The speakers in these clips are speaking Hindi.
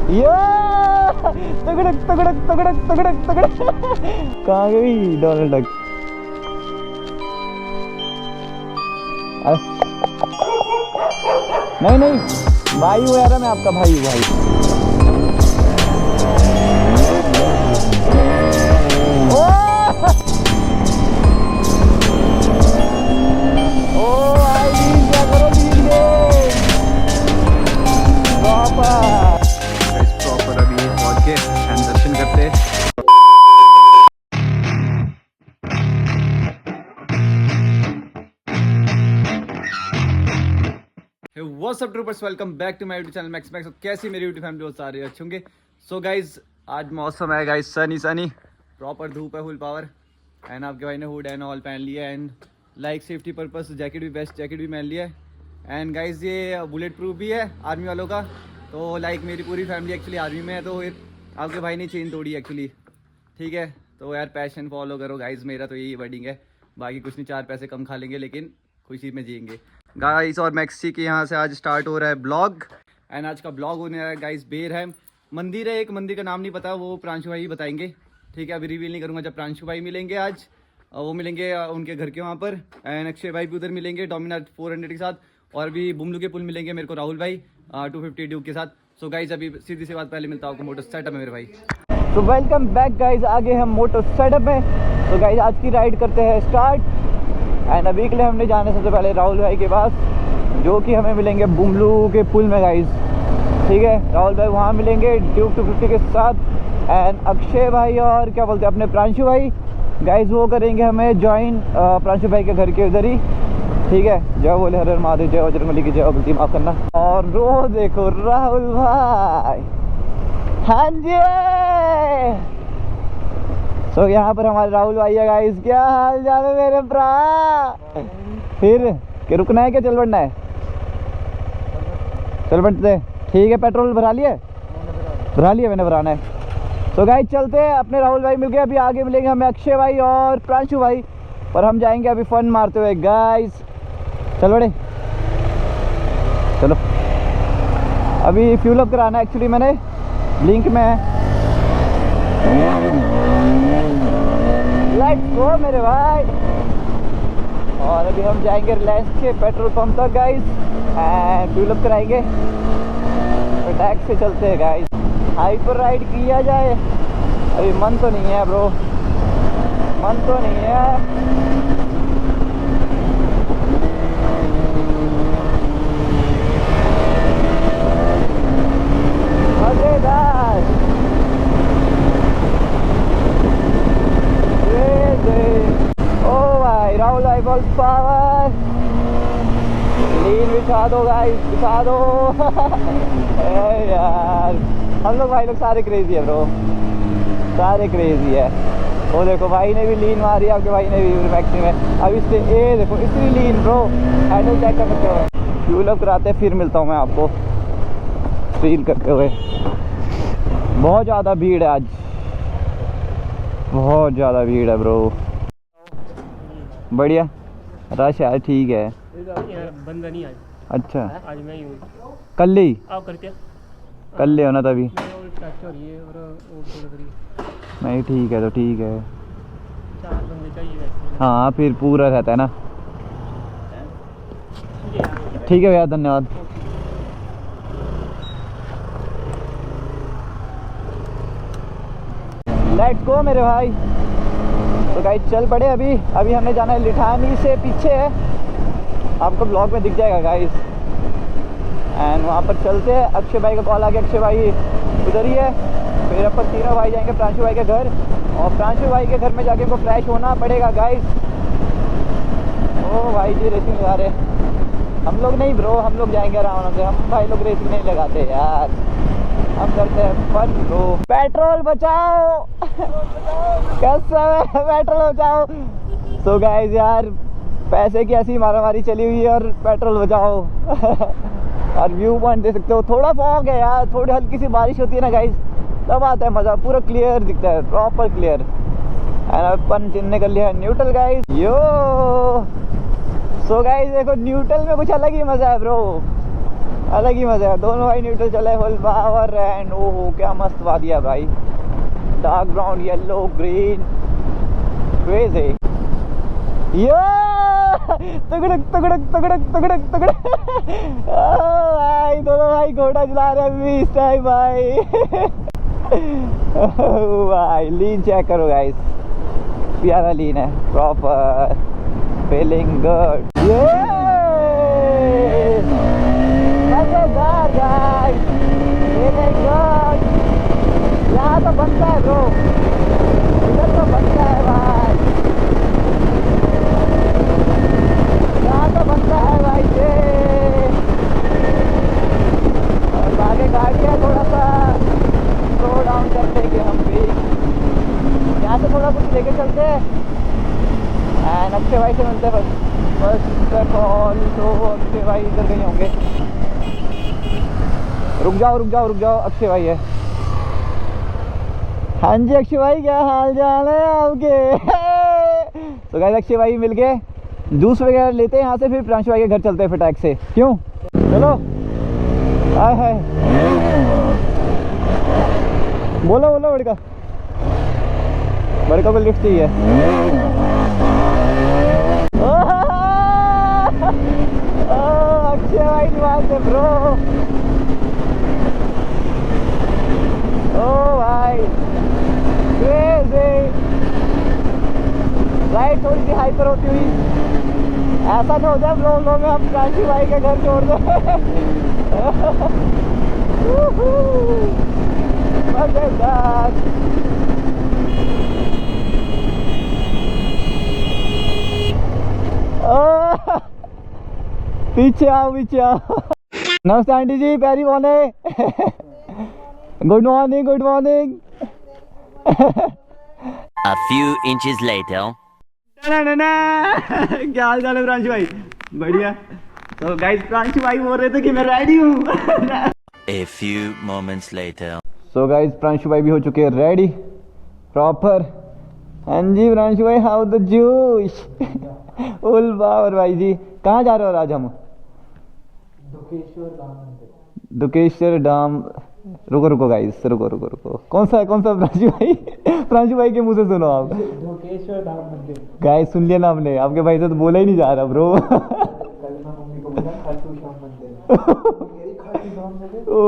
ये तगड़क तगड़क तगड़क तगड़क तगड़क। कहाँ गई डोनाल्ड डक? नहीं नहीं भाई हूँ यार, मैं आपका भाई हूँ भाई। प्रॉपर अभी पहुंच के दर्शन करते। What's up troopers, welcome back to my YouTube channel Max Max. कैसी मेरी यूट्यूब फैमिली, वो सारे अच्छे होंगे। सो गाइज आज मौसम है गाइज सनी सनी, प्रॉपर धूप है, फुल पावर। एंड आपके भाई ने हुड एंड ऑल पहन लिया है, and like safety purpose jacket भी, बेस्ट जैकेट भी पहन लिया है। एंड गाइज ये बुलेट प्रूफ भी है आर्मी वालों का। तो लाइक मेरी पूरी फैमिली एक्चुअली आर्मी में है, तो फिर आपके भाई ने चेन तोड़ी एक्चुअली, ठीक है। तो यार पैशन फॉलो करो गाइज, मेरा तो यही वर्डिंग है। बाकी कुछ नहीं, 4 पैसे कम खा लेंगे लेकिन खुशी में जिएंगे गाइस। और मैक्सी के यहाँ से आज स्टार्ट हो रहा है ब्लॉग। एंड आज का ब्लॉग होने रहा है गाइस बेरहम मंदिर है, एक मंदिर का नाम नहीं पता, वो प्रांशु भाई बताएंगे, ठीक है। अभी रिवील नहीं करूँगा। जब प्रांशु भाई मिलेंगे आज, वो मिलेंगे उनके घर के वहाँ पर। एंड अक्षय भाई भी उधर मिलेंगे डोमिनार 400 के साथ। और अभी बुमलू के पुल मिलेंगे मेरे को राहुल भाई 250 ड्यूक के साथ। सो गाइज अभी सीधी सी बात, पहले मिलता हूँ मोटर सेटअप में मेरे भाई। तो वेलकम बैक गाइज, आगे हम मोटर सेटअप में। तो गाइज आज की राइड करते हैं स्टार्ट। एंड अभी के लिए हमने जाने सबसे पहले राहुल भाई के पास, जो कि हमें मिलेंगे बुमलू के पुल में गाइज, ठीक है। राहुल भाई वहाँ मिलेंगे ड्यूक 250 के साथ। एंड अक्षय भाई और क्या बोलते हैं अपने प्रांशु भाई गाइज, वो करेंगे हमें ज्वाइन प्रांशु भाई के घर के उधर ही, ठीक है। जय बोले हर हर महादेव, जय बजरंगबली की जय, गलती माफ़ करना। और रो देखो राहुल भाई, हाँ जी। तो यहाँ पर हमारे राहुल भाई है गाइस। क्या हाल चाल है मेरे भरा? फिर कि रुकना है, क्या चल बढ़ना है? चल बढ़ते, ठीक है। पेट्रोल भरा लिया? भरा लिया मैंने, भराना है। तो गाइस चलते हैं, अपने राहुल भाई मिल गए। अभी आगे मिलेंगे हमें अक्षय भाई और प्रांशु भाई, और हम जाएंगे अभी फन मारते हुए गाइस। चल बड़े चलो। अभी फ्यूल अप कराना है एक्चुअली, मैंने लिंक में है। लेट्स गो मेरे भाई। और अभी हम जाएंगे रिलायंस के पेट्रोल पंप तक गाइस, एंड फ्यूल अप कराएंगे। तो टैक्स से चलते हैं गाइस, हाइपर राइड किया जाए। अभी मन तो नहीं है ब्रो, मन तो नहीं है। मजेदार ओ भाई, राहुल भाई फुल पावर। लीन बिछा दो गाइस, बिछा दो। यार हम लोग भाई लोग सारे क्रेजी है ब्रो, सारे क्रेजी है। वो देखो भाई ने भी लीन मारी, आपके भाई ने भी मैक्सी में। अब इससे ए देखो इतनी लीन ब्रो, हैंडल चेक कर सकते हो। फ्यूल अप कराते हैं, फिर मिलता हूँ मैं आपको फील करते हुए। बहुत ज़्यादा भीड़ है आज, बहुत ज़्यादा भीड़ है ब्रो। बढ़िया रश है, ठीक है। बंदा नहीं आज। अच्छा आज मैं ही हूँ। कल ही आप करते कल ले होना तभी। नहीं ठीक है, तो ठीक है। 4 बंदे चाहिए वैसे। हाँ फिर पूरा रहता है ना। ठीक है भैया, धन्यवाद। लेट्स गो मेरे भाई। तो गाइस चल पड़े। अभी हमने जाना है लिठानी से पीछे है, आपको ब्लॉग में दिख जाएगा गाइस। एंड वहाँ पर चलते हैं। अक्षय भाई का कॉल आ गया, अक्षय भाई उधर ही है। फिर अपन तीनों भाई जाएंगे प्रांशु भाई के घर, और प्रांशु भाई के घर में जाके इनको फ्लैश होना पड़ेगा गाइस। ओ भाई जी रेसिंग लगा रहे, हम लोग नहीं ब्रो, हम लोग जाएंगे आराम से। हम भाई लोग रेसिंग नहीं लगाते यार, हम करते हैं फन ब्रो। पेट्रोल बचाओ, कसम है पेट्रोल बचाओ। तो गाइस यार पैसे की ऐसी मारामारी चली हुई है, और पेट्रोल बचाओ। और व्यू पॉइंट दे सकते हो, थोड़ा फॉग है यार, थोड़ी हल्की सी बारिश होती है ना गाइस, तब आता है मज़ा, पूरा क्लियर दिखता है, प्रॉपर क्लियर। एंड अपन चिन्ह कर लिया है न्यूट्रल गाइस। यो सो गाइस देखो न्यूट्रल में कुछ अलग ही मज़ा है ब्रो, अलग ही मजा है। दोनों भाई न्यूट्रल चले फुल पावर एंड ओहो क्या मस्त वादिया भाई, dark brown yellow green crazy yo तगड़क तगड़क तगड़क तगड़क तगड़क भाई दोनों भाई घोड़ा चला रहे हैं इस टाइम भाई। भाई लीन चेक करो गाइस, प्यारा लीन है, प्रॉपर फीलिंग गुड। मजेदार गाइस, फीलिंग गुड। यहाँ तो बनता है ब्रो, इधर तो बनता है भाई, यहाँ तो बनता है भाई ये। और आगे गाड़ी है, थोड़ा सा स्लो डाउन कर देंगे हम भी, यहाँ से थोड़ा कुछ लेके चलते हैं एंड अक्षय भाई से मिलते हैं बस कॉल। तो अक्षय भाई इधर कहीं होंगे, रुक जाओ अक्षय भाई है। हाँ जी अक्षय भाई क्या हाल चाल है आपके? तो गाइस अक्षय भाई मिल गए, जूस वगैरह लेते हैं यहाँ से, फिर प्रांशु भाई के घर चलते हैं फिर टैक्स से, क्यों? चलो हाय हाय, बोलो बड़का को लिफ्ट चाहिए। अक्षय भाई निवास है ब्रो। ओ भाई राइट थोड़ी सी हाइपर होती हुई, ऐसा ना हो जाए ब्लॉग में हम प्रांशु भाई का घर छोड़ दें। मजेदार। पीछे आओ नमस्ते आंटी जी, प्यारी बोले। Good morning. A few inches later. क्या हाल चाल है प्रांशु भाई? बढ़िया। तो गाइस प्रांशु भाई बोल रहे थे कि मैं रेडी हूँ। A few moments later. So guys Pranshu भाई भी हो चुके हैं रेडी प्रॉपर। हाँ जी प्रांशु भाई, how the juice. Full power भाई जी। कहाँ जा रहे हो आज हम? दुकेश्वर धाम। रुको गाइस, रुको। कौन सा प्रांशु भाई के मुंह से सुनो आप। दुकेश्वर धाम मंदिर। गाइस सुन लिया ना आपने, आपके भाई से तो बोला ही नहीं जा रहा ब्रो। कल मैं मम्मी को बोला खाटू श्याम मंदिर। मेरी खाटू श्याम मंदिर। ओ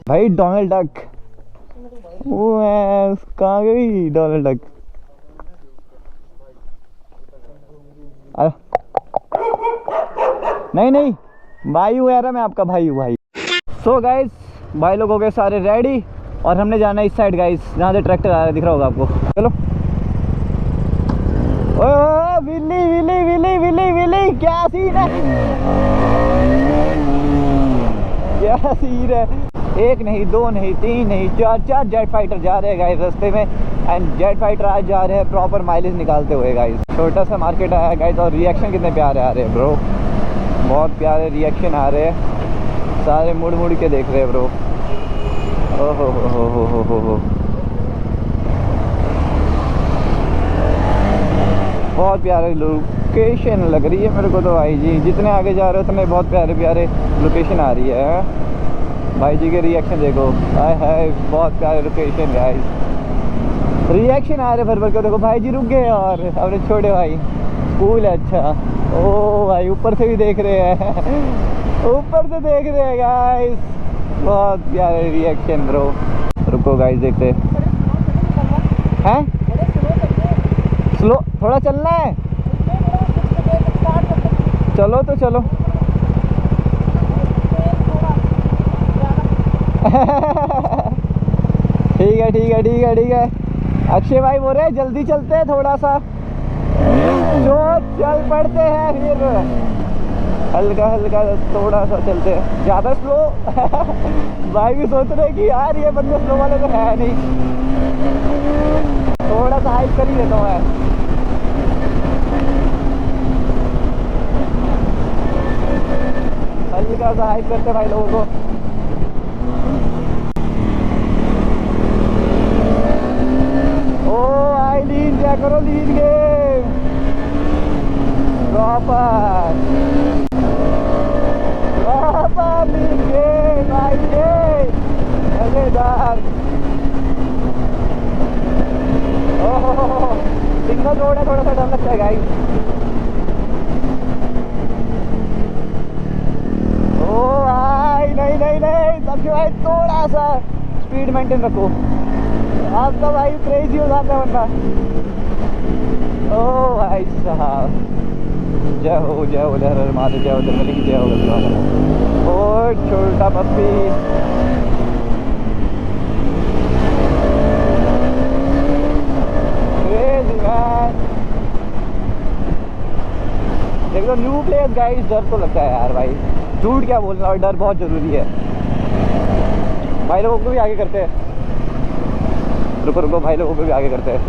भाई डोनाल्ड डक, वो है कहाँ गई डोनाल्ड डक? नहीं भाई हूँ यार, मैं आपका भाई हूँ भाई। सो गाइस भाई लोग हो गए सारे रेडी और हमने जाना है इस साइड गाइस, जहाँ से ट्रैक्टर आ रहा है, दिख रहा होगा आपको। चलो। ओए विली क्या सीन है, क्या सीन है। एक नहीं, दो नहीं, तीन नहीं, चार जेट फाइटर जा रहे हैं गाइस रास्ते में एंड जेट फाइटर आज जा रहे हैं प्रॉपर माइलेज निकालते हुए गाइस। छोटा सा मार्केट आया है गाइस और रिएक्शन कितने प्यारे आ रहे हैं ब्रो, बहुत प्यारे रिएक्शन आ रहे हैं, सारे मुड़ के देख रहे हैं ब्रो। ओहो हो बहुत प्यारे लोकेशन लग रही है मेरे को तो भाई जी। जितने आगे जा रहे हो उतने बहुत प्यारे लोकेशन आ रही है। भाई जी के रिएक्शन देखो, हाय बहुत प्यारे लोकेशन गाइस, रिएक्शन आ रहे भर के। देखो भाई जी रुक गए और अपने छोटे भाई, स्कूल है अच्छा। ओ भाई ऊपर से भी देख रहे हैं, ऊपर से देख रहे हैं गाइस, बहुत प्यारे रिएक्शन ब्रो। रुको गाइस देखते हैं, स्लो थोड़ा चलना है, चलो तो चलो। ठीक है। अक्षय भाई बोल रहे जल्दी चलते हैं थोड़ा सा, जो चल पड़ते हैं फिर हल्का थोड़ा सा चलते हैं, ज़्यादा स्लो। भाई भी सोच रहे कि यार ये बंदे स्लो वाले तो है नहीं, थोड़ा सा हाइप कर ही देता हूँ मैं। हल्का सा हाइप करते भाई लोगों को। ओ आई लीन क्या करो, लीन गेम प्रॉपर। भाई ये मजेदार। सिंगल रोड है, थोड़ा सा डर लगता है गाइस। ओ भाई नहीं नहीं नहीं, सबसे भाई थोड़ा सा स्पीड मेंटेन रखो, आप तो भाई क्रेजी हो जाता है वरना। ओ भाई साहब, जय हो जय हो, लहर माते जय हो, जंगल की जय हो। और छोटा पप्पी एकदम न्यू प्लेस गाइस। डर तो लगता है यार भाई, झूठ क्या बोलना, और डर बहुत जरूरी है। भाई लोगों को भी आगे करते हैं, रुको रुको, भाई लोगों को भी आगे करते हैं।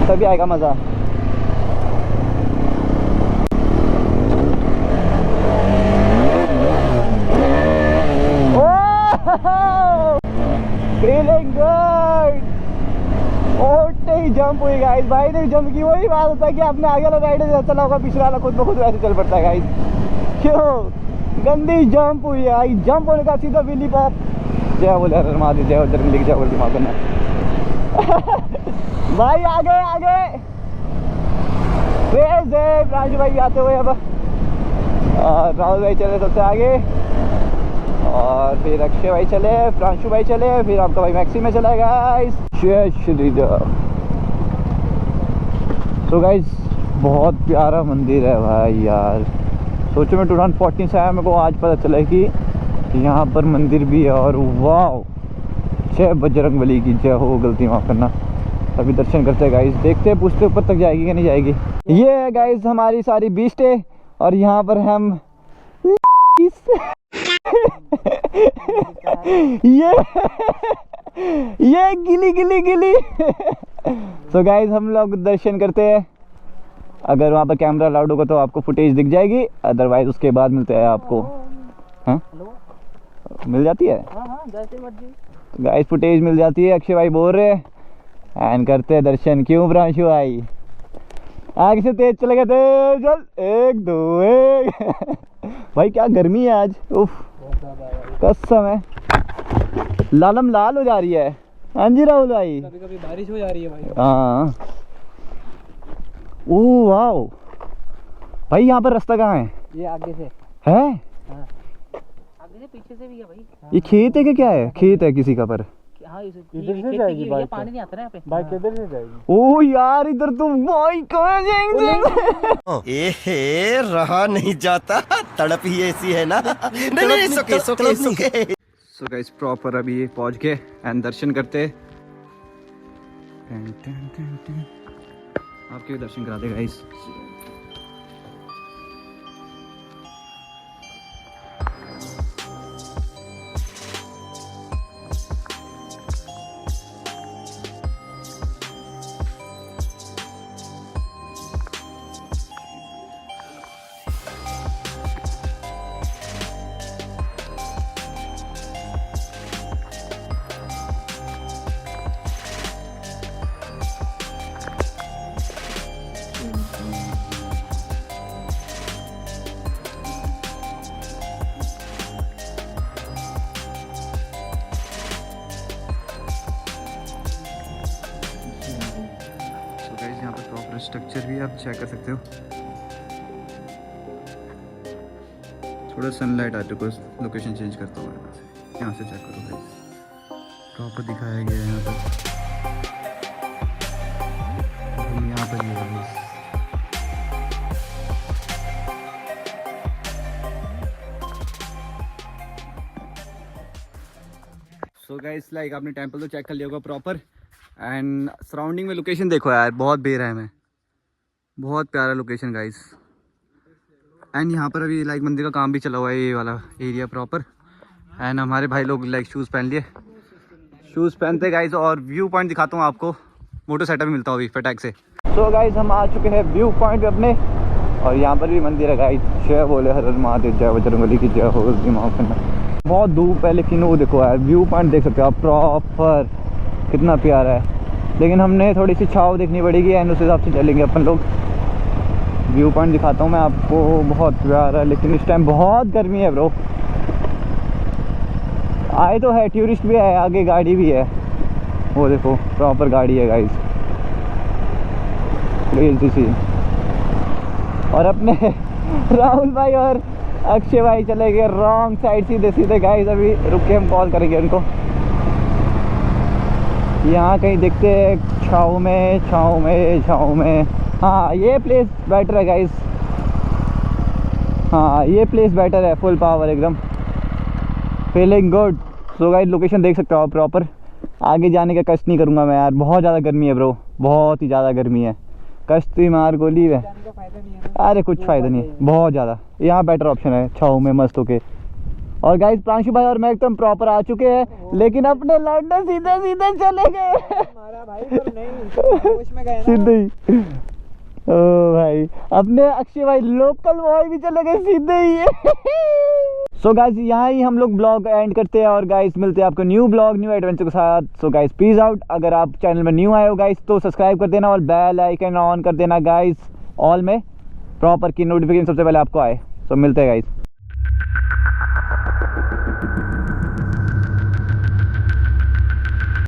तभी आएगा मजा। Feeling good. ओटे ही जंप हुई गाइस, भाई ने जंप की। वही बात होता है कि आपने आगे वाला राइडर चला होगा, पिछला वाला खुद ब खुद वैसे चल पड़ता है गाइस। क्यों गंदी जंप हुई है, जंप होने का सीधा विली पॉप। जय बोले हर महादेव, जय उधर लिख जाओ दिमाग करना। भाई आगे आगे राजू भाई आते हुए अब राहुल भाई चले सबसे आगे, और फिर अक्षय भाई चले, प्रांशु भाई चले, फिर आपका भाई मैक्सी में चला गाइस। तो गाइस बहुत प्यारा मंदिर है भाई यार। सोचो मैं 2014 से आया, मेरे को आज पता चला कि यहाँ पर मंदिर भी है। और वाह, जय बजरंगबली की जय हो। गलती माफ करना। अभी दर्शन करते हैं गाइस, देखते हैं पूछते ऊपर तक जाएगी कि नहीं जाएगी। ये है गाइस हमारी सारी बीस्टे, और यहाँ पर हम ये गिली गिली गिली। तो गाइस हम लोग दर्शन करते हैं। अगर वहाँ पर कैमरा अलाउड होगा तो आपको फुटेज दिख जाएगी, अदरवाइज उसके बाद मिलते हैं आपको। हाँ मिल जाती है, गाइस फुटेज मिल जाती है। अक्षय भाई बोल रहे हैं एंड करते हैं दर्शन। क्यों प्रांशु भाई आगे से तेज चले गए थे, चल एक दो एक। भाई क्या गर्मी है आज, उफ कसम है, लालम लाल हो जा रही है। हाँ जी राहुल भाई, कभी कभी बारिश हो जा रही है भाई। हाँ ओह वाह भाई, यहाँ पर रास्ता कहाँ है? ये आगे से है, हाँ। आगे से पीछे से भी है भाई। ये खेत है कि क्या है? खेत है किसी का पर। हाँ, इधर से जाएगी बाइक, पानी नहीं आता ना यहाँ पे, बाइक इधर से जाएगी। ओ यार इधर तो भाई कहाँ जाएंगे? ए रहा नहीं जाता, तड़प ही ऐसी है ना। नहीं नहीं सुके सुके सुके। सो गाइस प्रॉपर अभी पहुंच गए एंड दर्शन करते। आपके दर्शन करा दे गाइस। यहाँ पर प्रॉपर स्ट्रक्चर भी आप चेक कर सकते हो। थोड़ा सनलाइट आते को लोकेशन चेंज करता हूँ यहाँ से चेक करो गाइस, प्रॉपर दिखाया गया है यहाँ पर। यहाँ पर ये है सो गाइस, लाइक आपने टेंपल तो चेक कर लिया होगा प्रॉपर, एंड सराउंडिंग में लोकेशन देखो यार, बहुत बेरहम है, बहुत प्यारा लोकेशन गाइस। एंड यहाँ पर अभी लाइक मंदिर का काम भी चला हुआ है, ये वाला एरिया प्रॉपर। एंड हमारे भाई लोग लाइक शूज़ पहन लिए, शूज़ पहनते गाइस। और व्यू पॉइंट दिखाता हूँ आपको, मोटर सेटअप भी मिलता है अभी फटाक से। सो गाइस हम आ चुके हैं व्यू पॉइंट पे अपने, और यहाँ पर भी मंदिर है गाइस। जय बोले हर हर महादेव, जय बजरंगबली की जय हो। माफ करना, बहुत धूप है, लेकिन वो देखो यार व्यू पॉइंट देख सकते हो आप प्रॉपर, कितना प्यारा है। लेकिन हमने थोड़ी सी छाव देखनी पड़ेगी एंड उस हिसाब से चलेंगे अपन लोग। व्यू पॉइंट दिखाता हूँ मैं आपको, बहुत प्यारा। लेकिन इस टाइम बहुत गर्मी है ब्रो। आए तो है, टूरिस्ट भी है, आगे गाड़ी भी है, वो देखो प्रॉपर गाड़ी है गाइस, क्रेजी सी। और अपने राहुल भाई और अक्षय भाई चले गए रॉन्ग साइड, सीधे सीधे गाइस। अभी रुक के हम कॉल करेंगे उनको। यहाँ कहीं दिखते हैं छाँव में। हाँ ये प्लेस बेटर है गाइस, हाँ ये प्लेस बेटर है, फुल पावर एकदम, feeling good. So guys location देख सकते हो आप प्रॉपर। आगे जाने का कष्ट नहीं करूँगा मैं यार, बहुत ज़्यादा गर्मी है ब्रो, बहुत ही ज़्यादा गर्मी है। कष्ट ही मार गोली है, अरे कुछ फ़ायदा नहीं है, बहुत ज़्यादा। यहाँ बेटर ऑप्शन है छाँव में मस्त होके। और गाइस प्रांशु भाई और मैं एकदम प्रॉपर आ चुके हैं, लेकिन अपने लौंडे सीधे सीधे चले गए सीधे ही। ओ भाई अपने अक्षय भाई लोकल बॉय भी चले गए सीधे ही। सो गाइस यहाँ ही हम लोग ब्लॉग एंड करते हैं, और गाइस मिलते हैं आपको न्यू ब्लॉग न्यू एडवेंचर के साथ। So guys peace out. अगर आप चैनल में न्यू आए हो गाइस तो सब्सक्राइब कर देना और बेल आइकन ऑन कर देना गाइस, ऑल में प्रॉपर की नोटिफिकेशन सबसे पहले आपको आए। सो मिलते हैं गाइस।